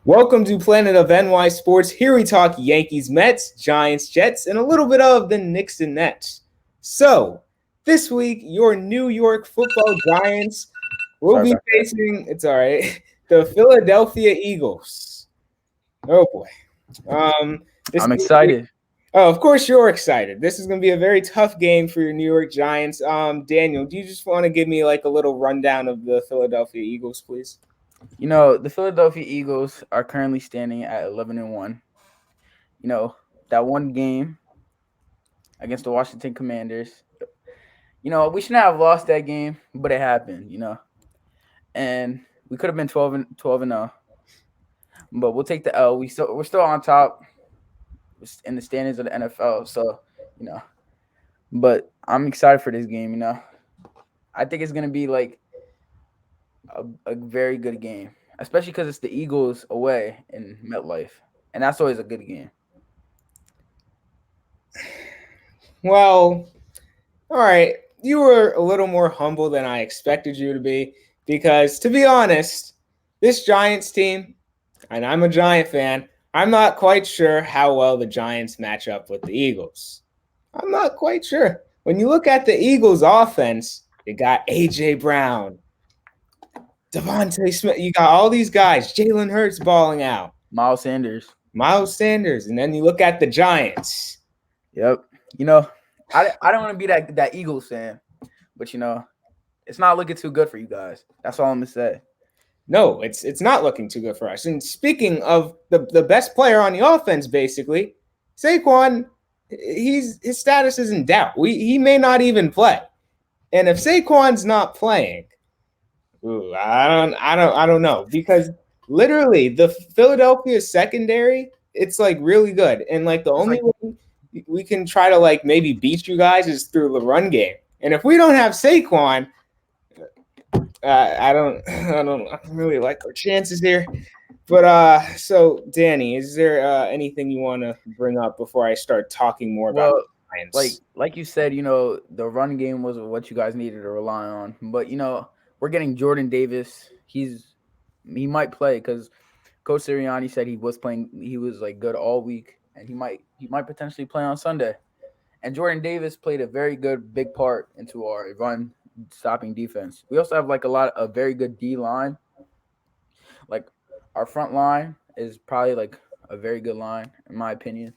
Welcome to Planet of NY Sports. Here we talk Yankees, Mets, Giants, Jets, and a little bit of the Knicks and Nets. So, this week, your New York Football Giants will Sorry be about that. facing, it's all right, the Philadelphia Eagles. Oh boy. This I'm is gonna be, excited. oh, of course you're excited. This is going to be a very tough game for your New York Giants. Daniel, do you just want to give me like a little rundown of the Philadelphia Eagles, please? The Philadelphia Eagles are currently standing at 11-1. You know, that one game against the Washington Commanders. We shouldn't have lost that game, but it happened. And we could have been 12 and 0. But we'll take the L. We're still on top in the standings of the NFL, so, you know. But I'm excited for this game. I think it's going to be like a very good game, especially because it's the Eagles away in MetLife, and that's always a good game. Well, all right. You were a little more humble than I expected you to be because, to be honest, this Giants team, and I'm a Giant fan, I'm not quite sure how well the Giants match up with the Eagles. I'm not quite sure. When you look at the Eagles' offense, you got A.J. Brown, Devontae Smith, you got all these guys, Jalen Hurts balling out, Miles Sanders. Miles Sanders, and then you look at the Giants. Yep. You know, I don't want to be that Eagles fan, but it's not looking too good for you guys. That's all I'm gonna say. No, it's not looking too good for us. And speaking of the best player on the offense, basically, Saquon, his status is in doubt. He may not even play. And if Saquon's not playing, I don't know, because literally the Philadelphia secondary, it's like really good. And like the It's only like way we can try to like maybe beat you guys is through the run game. And if we don't have Saquon, I don't really like our chances here. But so Danny, is there anything you want to bring up before I start talking more about well, the Giants? like you said, the run game was what you guys needed to rely on. But we're getting Jordan Davis. He might play because Coach Sirianni said he was playing. He was like good all week, and he might potentially play on Sunday. And Jordan Davis played a very good big part into our run stopping defense. We also have like a very good D line. Like our front line is probably like a very good line in my opinion.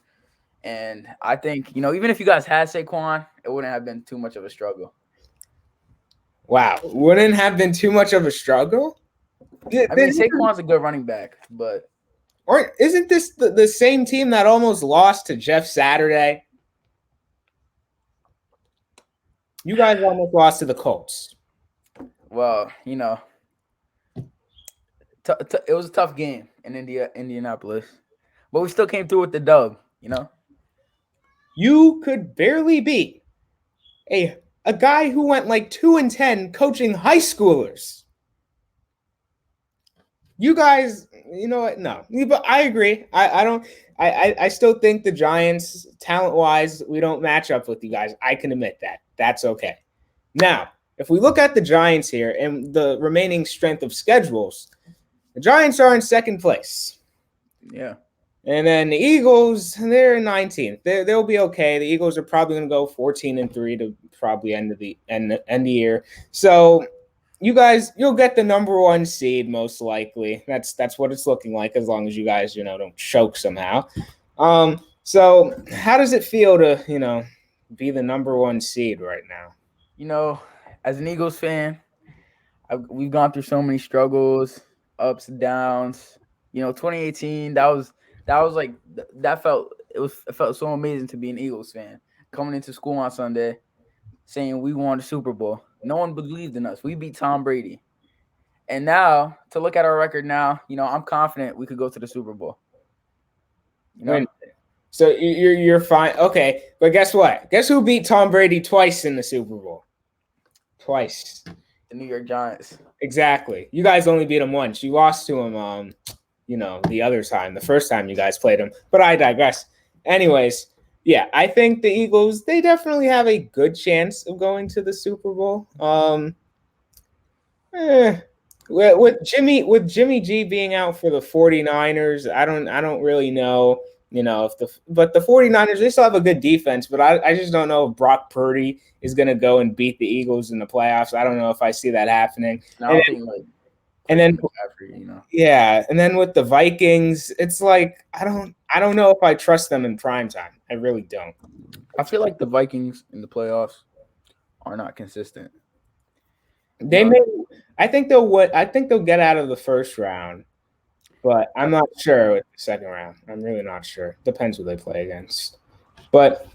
And I think, even if you guys had Saquon, it wouldn't have been too much of a struggle. Wow, wouldn't have been too much of a struggle. I mean, Saquon's a good running back, but Or isn't this the same team that almost lost to Jeff Saturday? You guys almost lost to the Colts. well, it was a tough game in Indianapolis, but we still came through with the dub. You could barely beat a guy who went like 2-10 coaching high schoolers. You guys, you know what? No, but I agree. I don't. I still think the Giants, talent wise, we don't match up with you guys. I can admit that. That's okay. Now, if we look at the Giants here and the remaining strength of schedules, the Giants are in second place. Yeah. And then the Eagles, they're in 19th. They'll be okay. The Eagles are probably going to go 14-3 to probably end the year. So you guys, you'll get the number one seed most likely. That's what it's looking like as long as you guys, don't choke somehow. So how does it feel to, be the number one seed right now? As an Eagles fan, we've gone through so many struggles, ups and downs. 2018, that was like it felt so amazing to be an Eagles fan. Coming into school on Sunday, saying we won the Super Bowl. No one believed in us. We beat Tom Brady. And now, to look at our record now, I'm confident we could go to the Super Bowl. So you're fine. Okay, but guess what? Guess who beat Tom Brady twice in the Super Bowl? Twice. The New York Giants. Exactly. You guys only beat him once. You lost to him, the other time, the first time you guys played him. But I digress. Anyways, yeah, I think the Eagles, they definitely have a good chance of going to the Super Bowl. With Jimmy G being out for the 49ers, I don't really know, if the 49ers, they still have a good defense, but I just don't know if Brock Purdy is going to go and beat the Eagles in the playoffs. I don't know if I see that happening. And I And don't then, think like and then Christian McCaffrey. yeah, and then with the Vikings, it's like I don't know if I trust them in prime time. I really don't. I feel like the Vikings in the playoffs are not consistent. You They know, may I think they'll what I think they'll get out of the first round. But I I'm not think sure with the second round. I'm really not sure. Depends who they play against. But,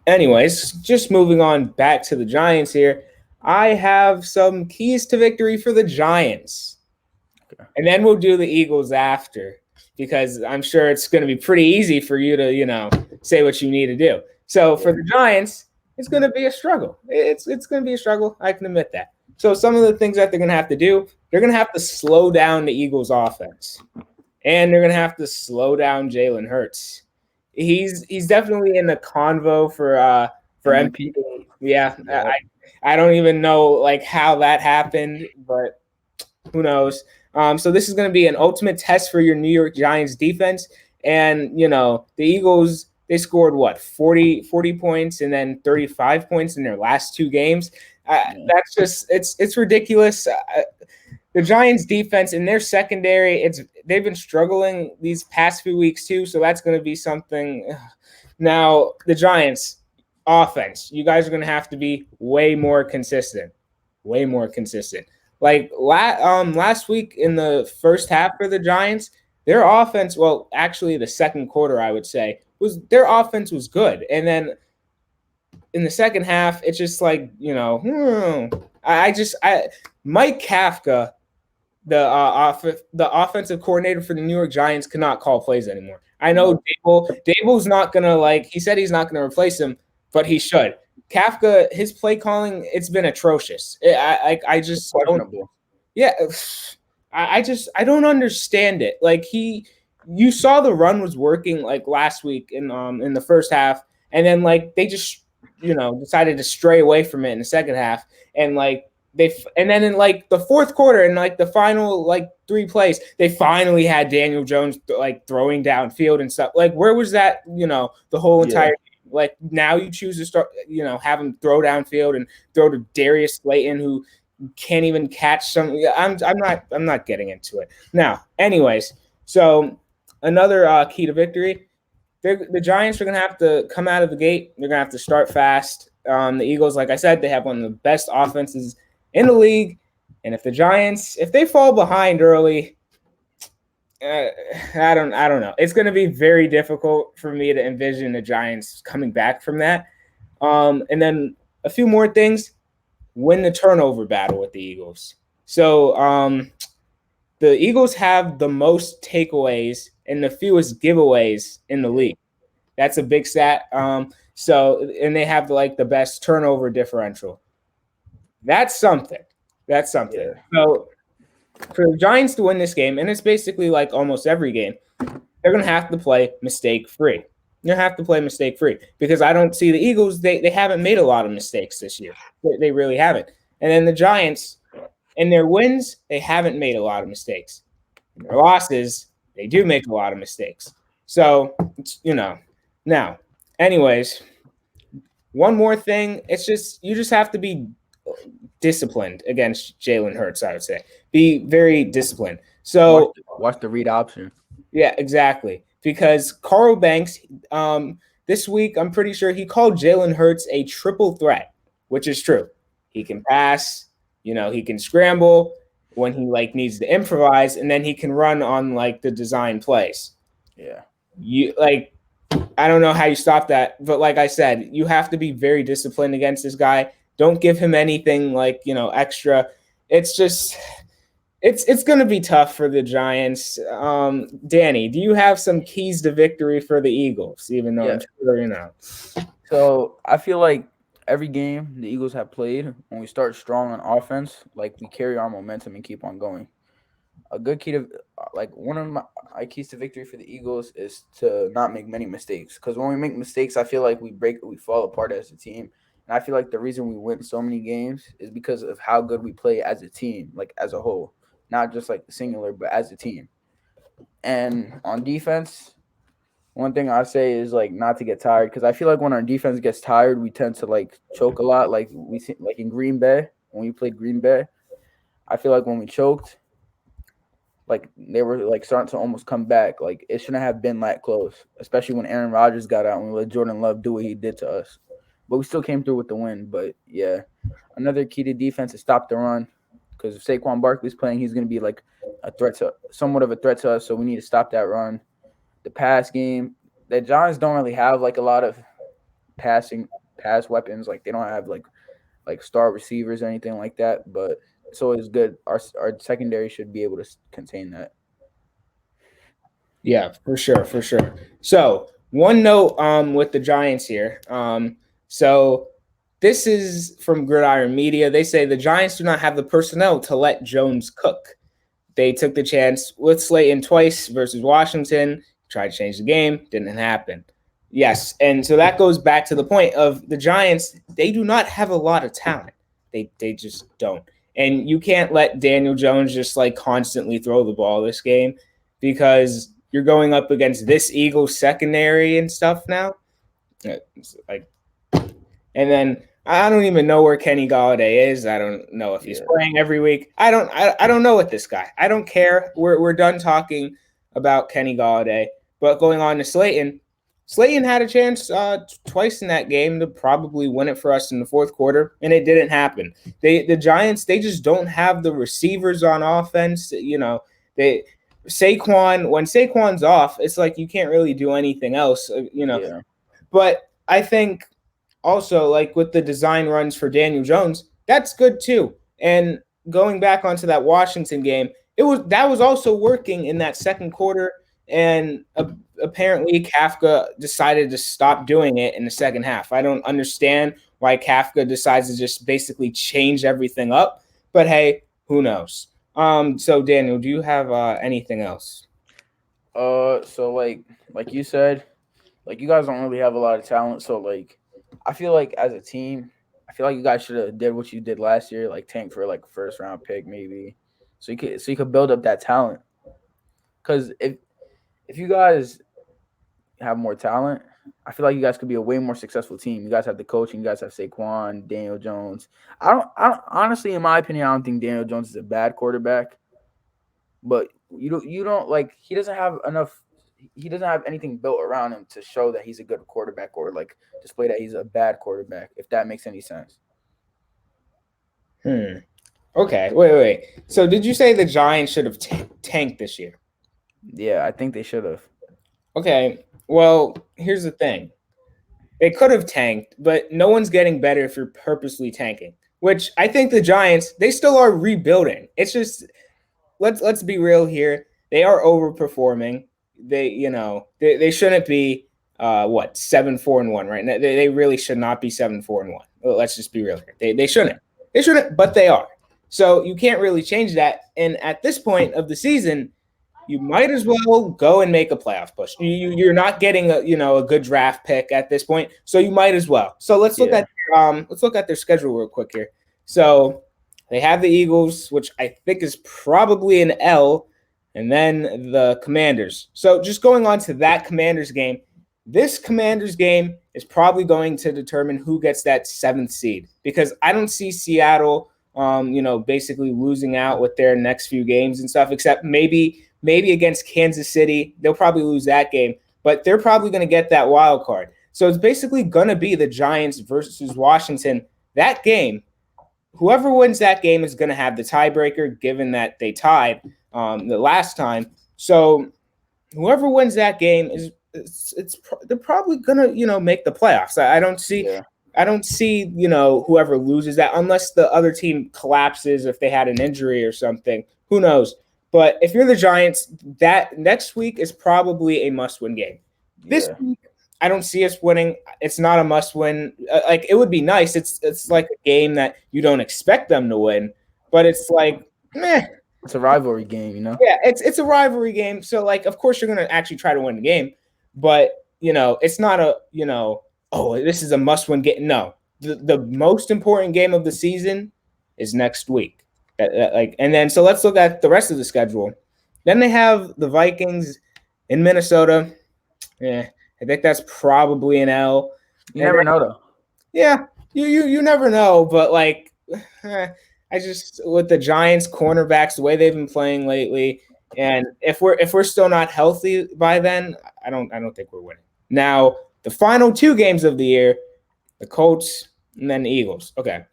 anyways, just moving on back to the Giants here. I have some keys to victory for the Giants. okay. And then we'll do the Eagles after because I'm sure it's going to be pretty easy for you to, say what you need to do. So for Yeah. the Giants, it's going to be a struggle. It's going to be a struggle. I can admit that. So some of the things that they're going to have to do, they're going to have to slow down the Eagles offense and they're gonna have to slow down Jalen Hurts. He's definitely in the convo for MVP. MVP. Yeah, Yeah. I don't even know like how that happened, but who knows? So this is going to be an ultimate test for your New York Giants defense, and the Eagles. They scored what 40 points and then 35 points in their last two games. Yeah. That's just it's ridiculous. The Giants defense in their secondary, they've been struggling these past few weeks too, so that's going to be something. Now, the Giants offense, you guys are going to have to be way more consistent. Way more consistent. Like last week in the first half for the Giants, their offense, well, actually the second quarter I would say, was their offense was good. And then in the second half, it's just like, I Mike Kafka, the offensive coordinator for the New York Giants, cannot call plays anymore. I know No. Dable's not gonna like. He said he's not gonna replace him, but he should. Kafka, his play calling, it's been atrocious. I It's just don't. questionable. Yeah, I don't understand it. Like you saw the run was working like last week in the first half, and then like they just decided to stray away from it in the second half, and like and then in like the fourth quarter and like the final like three plays, they finally had Daniel Jones like throwing downfield and stuff. Like where was that? The whole Yeah. entire like now you choose to start have him throw downfield and throw to Darius Slayton who can't even catch some. I'm not getting into it now. Anyways, so another key to victory. The Giants are going to have to come out of the gate. They're going to have to start fast. The Eagles, like I said, they have one of the best offenses in the league. And if they fall behind early, I don't know. It's going to be very difficult for me to envision the Giants coming back from that. And then a few more things. Win the turnover battle with the Eagles. So the Eagles have the most takeaways and the fewest giveaways in the league. That's a big stat. And they have like the best turnover differential. That's something. That's something. Yeah. So for the Giants to win this game, and it's basically like almost every game, they're gonna have to play mistake free. They're gonna have to play mistake free because I don't see the Eagles. They haven't made a lot of mistakes this year. They really haven't. And then the Giants, in their wins, they haven't made a lot of mistakes. In their losses, they do make a lot of mistakes. So now, anyways, one more thing. It's just you just have to be disciplined against Jalen Hurts. I would say be very disciplined. Watch So watch the read option. yeah, exactly. Because Carl Banks, this week, I'm pretty sure he called Jalen Hurts a triple threat, which is true. He can pass, he can scramble when he like needs to improvise, and then he can run on like the design plays. Yeah. You like, I don't know how you stop that, but like I said, you have to be very disciplined against this guy. Don't give him anything like extra. It's just it's going to be tough for the Giants. Danny, do you have some keys to victory for the Eagles? Even though Yeah. I'm sure So I feel like every game the Eagles have played, when we start strong on offense, like we carry our momentum and keep on going. A good key to like one of my keys to victory for the Eagles is to not make many mistakes. Because when we make mistakes, I feel like we fall apart as a team. And I feel like the reason we win so many games is because of how good we play as a team, like as a whole. not just like the singular, but as a team. And on defense, one thing I say is like not to get tired because I feel like when our defense gets tired, we tend to like choke a lot. Like we see, like in Green Bay when we played Green Bay, I feel like when we choked, like they were like starting to almost come back. Like it shouldn't have been that close, especially when Aaron Rodgers got out and we let Jordan Love do what he did to us. But we still came through with the win. But yeah, another key to defense is stop the run because if Saquon Barkley's playing, he's going to be like a threat to somewhat of a threat to us. So we need to stop that run. The pass game, the Giants don't really have like a lot of passing pass weapons. Like they don't have like star receivers or anything like that. But it's always good. Our secondary should be able to contain that. Yeah, for sure, for sure. So one note with the Giants here. So this is from Gridiron Media. They say the Giants do not have the personnel to let Jones cook. They took the chance with Slayton twice versus Washington, tried to change the game, didn't happen. Yes, and so that goes back to the point of the Giants, they do not have a lot of talent. They just don't. And you can't let Daniel Jones just like constantly throw the ball this game because you're going up against this Eagles secondary and stuff now. It's like, and then I don't even know where Kenny Galladay is. I don't know if he's playing every week. I don't know with this guy. I don't care. We're done talking about Kenny Galladay. But going on to Slayton, Slayton had a chance twice in that game to probably win it for us in the fourth quarter, and it didn't happen. The Giants, they just don't have the receivers on offense. You know, when Saquon's off, it's like you can't really do anything else. Yeah. But I think also like with the design runs for Daniel Jones, that's good too. And going back onto that Washington game, that was also working in that second quarter. And apparently Kafka decided to stop doing it in the second half. I don't understand why Kafka decides to just basically change everything up. But hey, who knows? So Daniel, do you have anything else? So like you said, like you guys don't really have a lot of talent. So like, I feel like as a team, I feel like you guys should have did what you did last year, like tank for like a first round pick maybe, so you could build up that talent. Because if you guys have more talent, I feel like you guys could be a way more successful team. You guys have the coaching. You guys have Saquon, Daniel Jones. I don't honestly, in my opinion, I don't think Daniel Jones is a bad quarterback. But you don't like he doesn't have enough. He doesn't have anything built around him to show that he's a good quarterback or like display that he's a bad quarterback. If that makes any sense. Okay. Wait. So did you say the Giants should have tanked this year? Yeah, I think they should have. Okay. Well, here's the thing. They could have tanked, but no one's getting better if you're purposely tanking. Which I think the Giants, they still are rebuilding. It's just let's be real here. They are overperforming. They shouldn't be 7-4-1 right now. They really should not be 7-4-1. Let's just be real here. They shouldn't. They shouldn't, but they are. So you can't really change that. And at this point of the season, you might as well go and make a playoff push. You're not getting a good draft pick at this point, so you might as well. So let's look at their schedule real quick here. So they have the Eagles, which I think is probably an L, and then the Commanders. So just going on to that Commanders game, this Commanders game is probably going to determine who gets that seventh seed because I don't see Seattle, basically losing out with their next few games and stuff, except maybe against Kansas City. They'll probably lose that game, but they're probably going to get that wild card. So it's basically going to be the Giants versus Washington. That game, whoever wins that game is going to have the tiebreaker, given that they tied the last time. So whoever wins that game they're probably going to make the playoffs. I don't see whoever loses that unless the other team collapses if they had an injury or something. Who knows? But if you're the Giants, that next week is probably a must-win game. This week, I don't see us winning. It's not a must-win. Like it would be nice. It's like a game that you don't expect them to win, but it's like, meh. It's a rivalry game, Yeah, it's a rivalry game. So like, of course, you're gonna actually try to win the game, but it's not this is a must-win game. No, the most important game of the season is next week. And then so let's look at the rest of the schedule. Then they have the Vikings in Minnesota. Yeah, I think that's probably an L. You And never then, know though. yeah, you never know, but like I just with the Giants cornerbacks the way they've been playing lately, and if we're still not healthy by then, I don't think we're winning. Now the final two games of the year, the Colts and then the Eagles. Okay,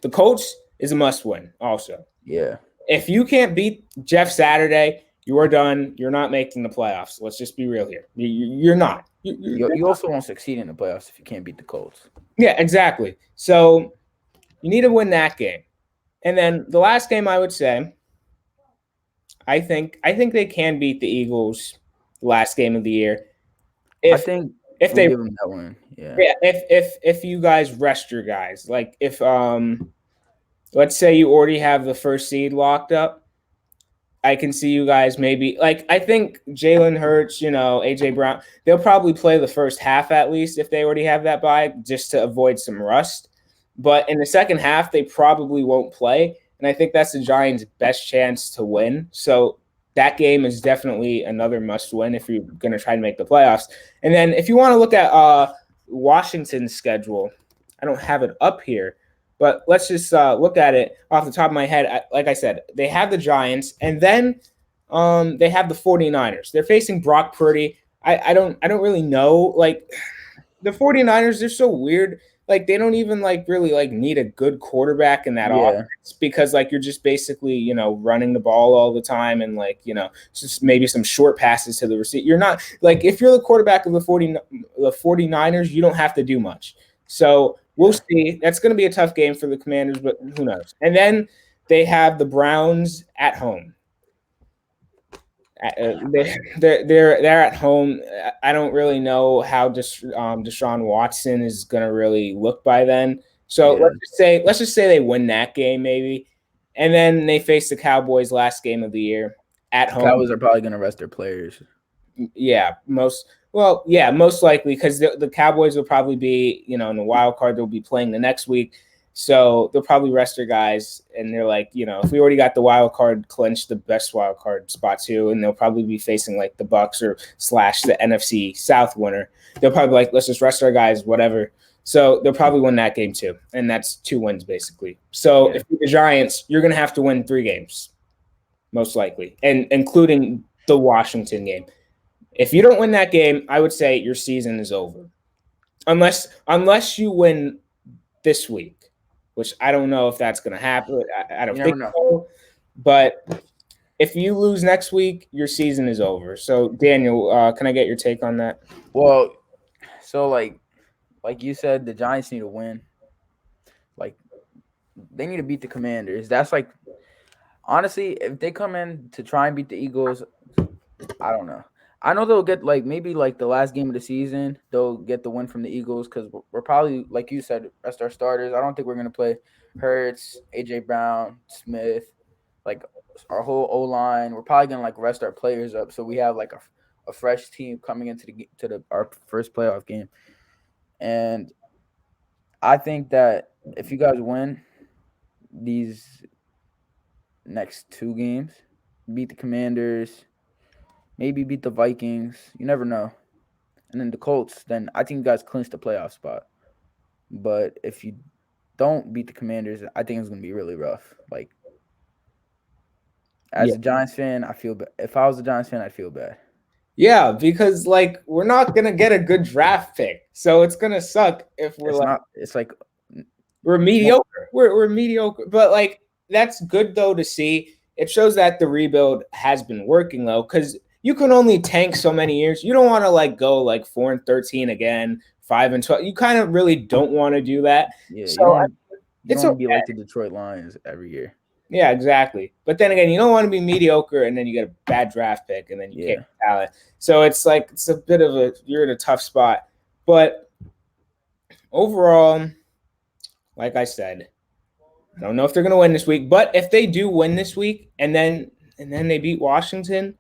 the Colts is a must win. Also, Yeah. if you can't beat Jeff Saturday, you are done. You're not making the playoffs. Let's just be real here. You're not. You also won't succeed in the playoffs if you can't beat the Colts. Yeah, exactly. So you need to win that game. And then the last game I would say, I think they can beat the Eagles the last game of the year. I If think if we'll they give them that win. Yeah. yeah, if you guys rest your guys. Like if let's say you already have the first seed locked up, I can see you guys maybe like I think Jalen Hurts, AJ Brown, they'll probably play the first half at least if they already have that bye, just to avoid some rust. But in the second half, they probably won't play, and I think that's the Giants' best chance to win. So that game is definitely another must win if you're going to try to make the playoffs. And then if you want to look at Washington's schedule, I don't have it up here, but let's just look at it off the top of my head. Like I said, they have the Giants, and then they have the 49ers. They're facing Brock Purdy. I don't really know. Like the 49ers, they're so weird. Like they don't even like really like need a good quarterback in that Yeah. offense because like you're just basically, running the ball all the time and like, just maybe some short passes to the receiver. You're not like if you're the quarterback of the 49ers, you don't have to do much. So we'll see. That's going to be a tough game for the Commanders, but who knows? And then they have the Browns at home. They're at home. I don't really know how Deshaun Watson is going to really look by then. So Yeah. let's just say they win that game maybe, and then they face the Cowboys last game of the year at home. Cowboys are probably gonna rest their players. Yeah, most likely because the Cowboys will probably be in the wild card. They'll be playing the next week. So they'll probably rest their guys, and they're like, if we already got the wild card clinched, the best wild card spot too, and they'll probably be facing like the Bucks or / the NFC South winner. They'll probably like, let's just rest our guys, whatever. So they'll probably win that game too, and that's 2 wins basically. So if you're the Giants, you're gonna have to win 3 games, most likely, and including the Washington game. If you don't win that game, I would say your season is over, unless you win this week, which I don't know if that's going to happen. I don't think so. But if you lose next week, your season is over. So, Daniel, can I get your take on that? Well, so like you said, the Giants need to win. Like they need to beat the Commanders. That's like honestly, if they come in to try and beat the Eagles, I don't know. I know they'll get like maybe like the last game of the season, they'll get the win from the Eagles because we're probably, like you said, rest our starters. I don't think we're going to play Hurts, AJ Brown, Smith, like our whole O line. We're probably going to like rest our players up so we have like a fresh team coming into our first playoff game. And I think that if you guys win these next 2 games, beat the Commanders, maybe beat the Vikings. You never know. And then the Colts, then I think you guys clinch the playoff spot. But if you don't beat the Commanders, I think it's going to be really rough. Like, as a Giants fan, I feel bad. If I was a Giants fan, I'd feel bad. Yeah, because like we're not going to get a good draft pick. So it's going to suck if it's like we're mediocre. We're mediocre. But like that's good though to see. It shows that the rebuild has been working though, because you can only tank so many years. You don't want to like go like 4-13 again, 5-12. You kind of really don't want to do that. Yeah, so you don't want to okay. be like the Detroit Lions every year. Yeah, exactly. But then again, you don't want to be mediocre and then you get a bad draft pick and then you can't get talent. So it's like it's a bit of you're in a tough spot. But overall, like I said, I don't know if they're going to win this week. But if they do win this week and then they beat Washington,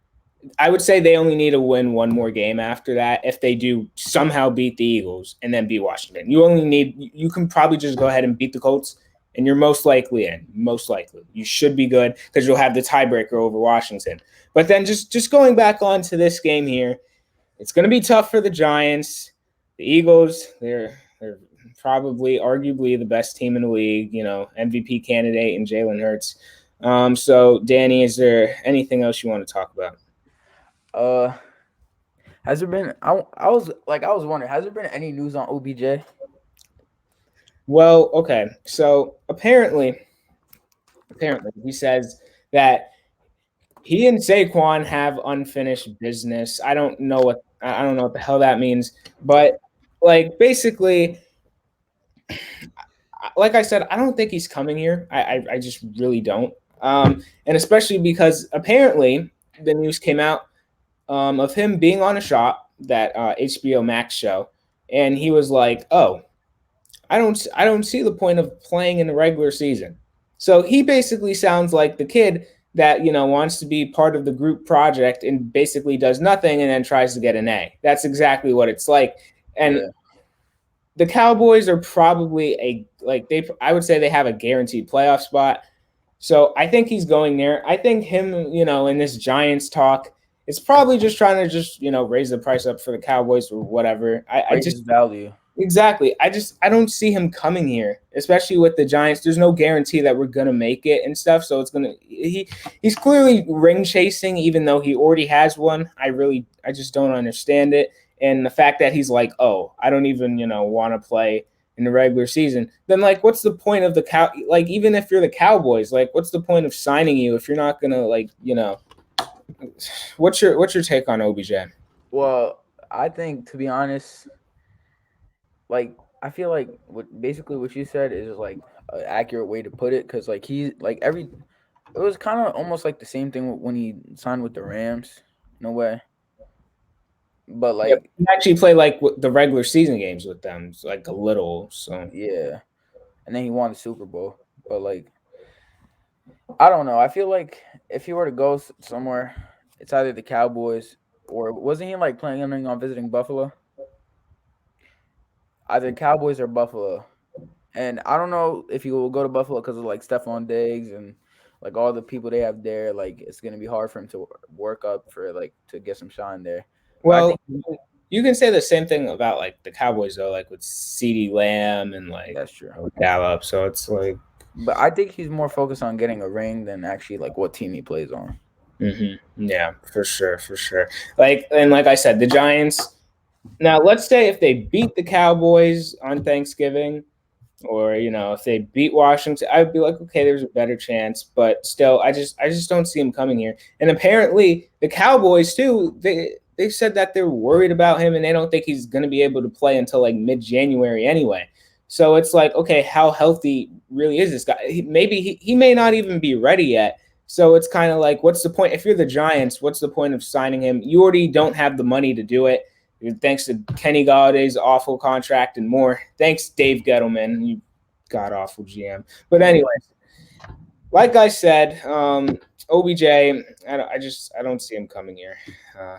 I would say they only need to win one more game after that. If they do somehow beat the Eagles and then beat Washington, you can probably just go ahead and beat the Colts and you're most likely in. Most likely, you should be good because you'll have the tiebreaker over Washington. But then just going back onto this game here, it's going to be tough for the Giants. The Eagles, they're probably arguably the best team in the league. You know, MVP candidate and Jalen Hurts. So Danny, is there anything else you want to talk about? Uh, has there been? I was wondering, has there been any news on OBJ? Well, okay. So apparently, he says that he and Saquon have unfinished business. I don't know what the hell that means, but like basically, like I said, I don't think he's coming here. I just really don't. And especially because apparently the news came out of him being on a shot, that HBO Max show, and he was like, "Oh, I don't see the point of playing in the regular season." So he basically sounds like the kid that wants to be part of the group project and basically does nothing and then tries to get an A. That's exactly what it's like. And Yeah, the Cowboys are probably I would say they have a guaranteed playoff spot. So I think he's going there. I think him, in this Giants talk, it's probably just trying to raise the price up for the Cowboys or whatever. I raises just value. Exactly. I don't see him coming here, especially with the Giants. There's no guarantee that we're gonna make it and stuff. So he's clearly ring chasing, even though he already has one. I just don't understand it. And the fact that he's like, oh, I don't even want to play in the regular season. Then like, what's the point of the cow? Like, even if you're the Cowboys, like, what's the point of signing you if you're not gonna What's your take on OBJ? Well, I think, to be honest, like I feel like what you said is like an accurate way to put it, because like he like every it was kind of almost like the same thing when he signed with the Rams, in a way. But Yep. like, He actually played like the regular season games with them, like a little. So yeah, and then he won the Super Bowl. But like, I don't know. I feel like if he were to go somewhere, it's either the Cowboys, or wasn't he like planning on visiting Buffalo? Either Cowboys or Buffalo. And I don't know if he will go to Buffalo because of like Stephon Diggs and like all the people they have there. Like it's gonna be hard for him to work up for like to get some shine there. But I well, think you can say the same thing about like the Cowboys though, like with CeeDee Lamb and like that's true. Gallup. So it's like, But I think he's more focused on getting a ring than actually like what team he plays on. yeah, for sure, for sure. Like I said, the Giants. Now, let's say if they beat the Cowboys on Thanksgiving, or if they beat Washington, I'd be like, okay, there's a better chance. But still, I just don't see him coming here. And apparently, the Cowboys too. They said that they're worried about him and they don't think he's going to be able to play until like mid-January anyway. So it's like, okay, how healthy really is this guy? Maybe he may not even be ready yet. So it's kind of like, what's the point? If you're the Giants, what's the point of signing him? You already don't have the money to do it. Thanks to Kenny Galladay's awful contract and more. Thanks, Dave Gettleman, you god awful GM. But anyway, like I said, OBJ, I don't see him coming here.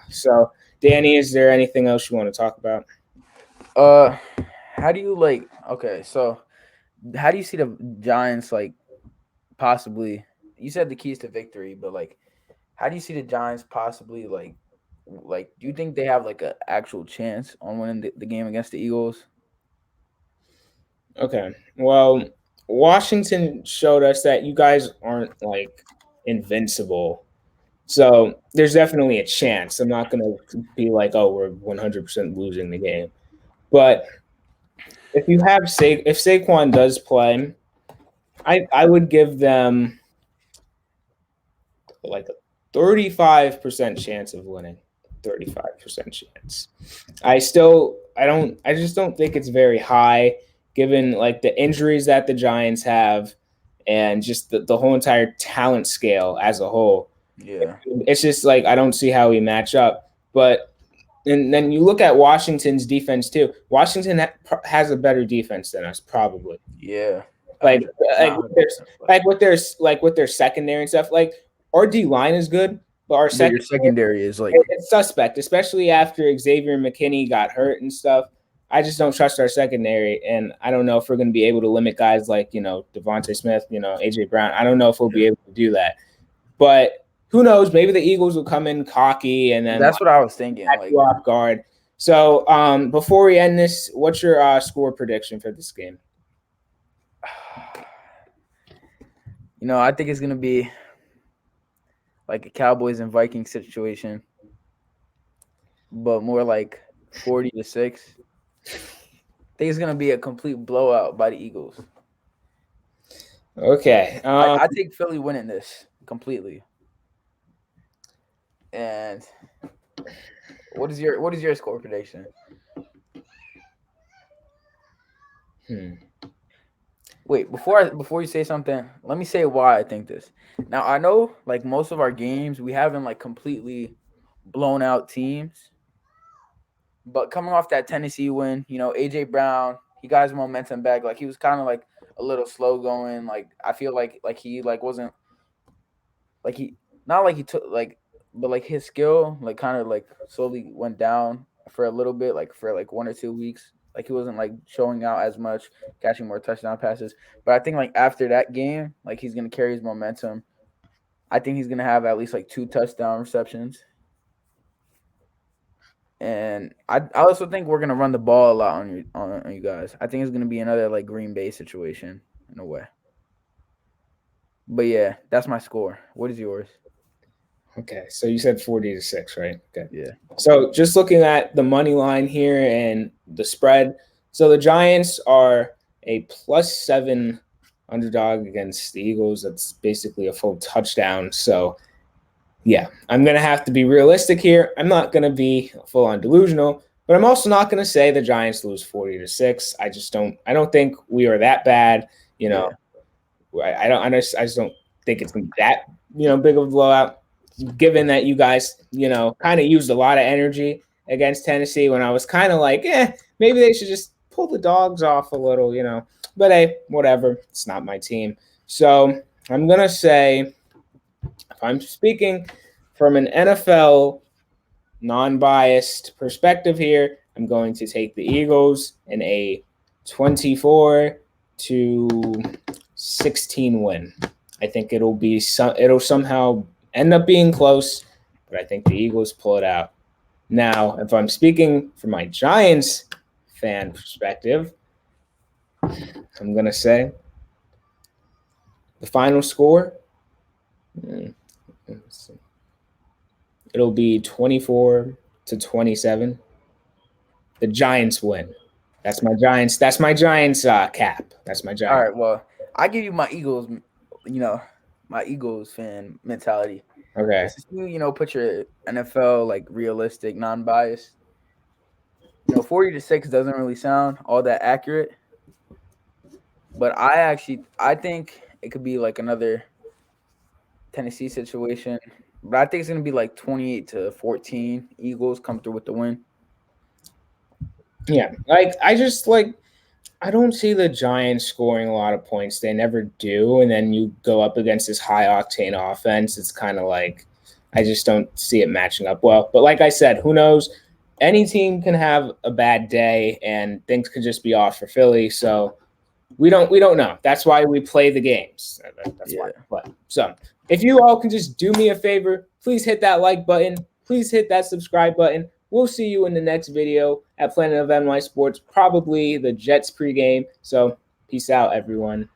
So, Danny, is there anything else you want to talk about? Uh, how do you like? Okay, so how do you see the Giants like possibly? You said the keys to victory, but like, how do you see the Giants possibly like? Do you think they have like an actual chance on winning the game against the Eagles? Okay. Well, Washington showed us that you guys aren't like invincible. So there's definitely a chance. I'm not going to be like, oh, we're 100% losing the game. But if Saquon does play, I would give them like a 35% chance of winning. 35% chance. I just don't think it's very high given like the injuries that the Giants have and just the whole entire talent scale as a whole. Yeah, It's just like I don't see how we match up. But and then you look at Washington's defense too. Washington has a better defense than us, probably. yeah, Like 100, like not with 100%. their secondary and stuff. Like our D line is good, but our But your secondary secondary is like, it's suspect, especially after Xavier McKinney got hurt and stuff. I just don't trust our secondary, and I don't know if we're going to be able to limit guys like Devontae Smith, AJ Brown. I don't know if we'll be able to do that, but who knows? Maybe the Eagles will come in cocky and then That's what I was thinking. catch you off guard. So before we end this, what's your score prediction for this game? I think it's gonna be like a Cowboys and Vikings situation, but more like 40-6. I think it's gonna be a complete blowout by the Eagles. Okay. I take Philly winning this completely. And what is your score prediction? Wait, before you say something, let me say why I think this. Now I know like most of our games we haven't like completely blown out teams. But coming off that Tennessee win, AJ Brown, he got his momentum back. Like he was kind of like a little slow going. Like I feel like he like wasn't like he not like he took like but like his skill like kind of like slowly went down for a little bit, like for like 1 or 2 weeks. Like he wasn't like showing out as much, catching more touchdown passes. But I think like after that game, like he's gonna carry his momentum. I think he's gonna have at least like 2 touchdown receptions. And I also think we're gonna run the ball a lot on you guys. I think it's gonna be another like Green Bay situation in a way. But yeah, that's my score. What is yours? Okay, so you said 40-6, right? Okay. Yeah. So just looking at the money line here and the spread, so the Giants are a +7 underdog against the Eagles. That's basically a full touchdown. So yeah, I'm going to have to be realistic here. I'm not going to be full on delusional, but I'm also not going to say the Giants lose 40-6. I don't think we are that bad. I just don't think it's going to be that, big of a blowout, given that you guys, kind of used a lot of energy against Tennessee when I was kind of like, maybe they should just pull the dogs off a little, but hey, whatever. It's not my team. So I'm going to say, if I'm speaking from an NFL non-biased perspective here, I'm going to take the Eagles in a 24-16 win. I think it'll somehow end up being close, but I think the Eagles pull it out. Now, if I'm speaking from my Giants fan perspective, I'm going to say the final score, it'll be 24-27. The Giants win. That's my Giants. That's my Giants cap. That's my Giants. All right. Well, I give you my Eagles. My Eagles fan mentality. Okay. Since you put your NFL like realistic, non-biased. 40-6 doesn't really sound all that accurate. But I think it could be like another Tennessee situation. But I think it's gonna be like 28-14. Eagles come through with the win. Yeah, I don't see the Giants scoring a lot of points. They never do, and then you go up against this high octane offense. It's kind of like I just don't see it matching up well. But like I said, who knows? Any team can have a bad day, and things could just be off for Philly. So we don't know. That's why we play the games. That's why we play. So if you all can just do me a favor, please hit that like button. Please hit that subscribe button. We'll see you in the next video at Planet of NY Sports, probably the Jets pregame. So peace out, everyone.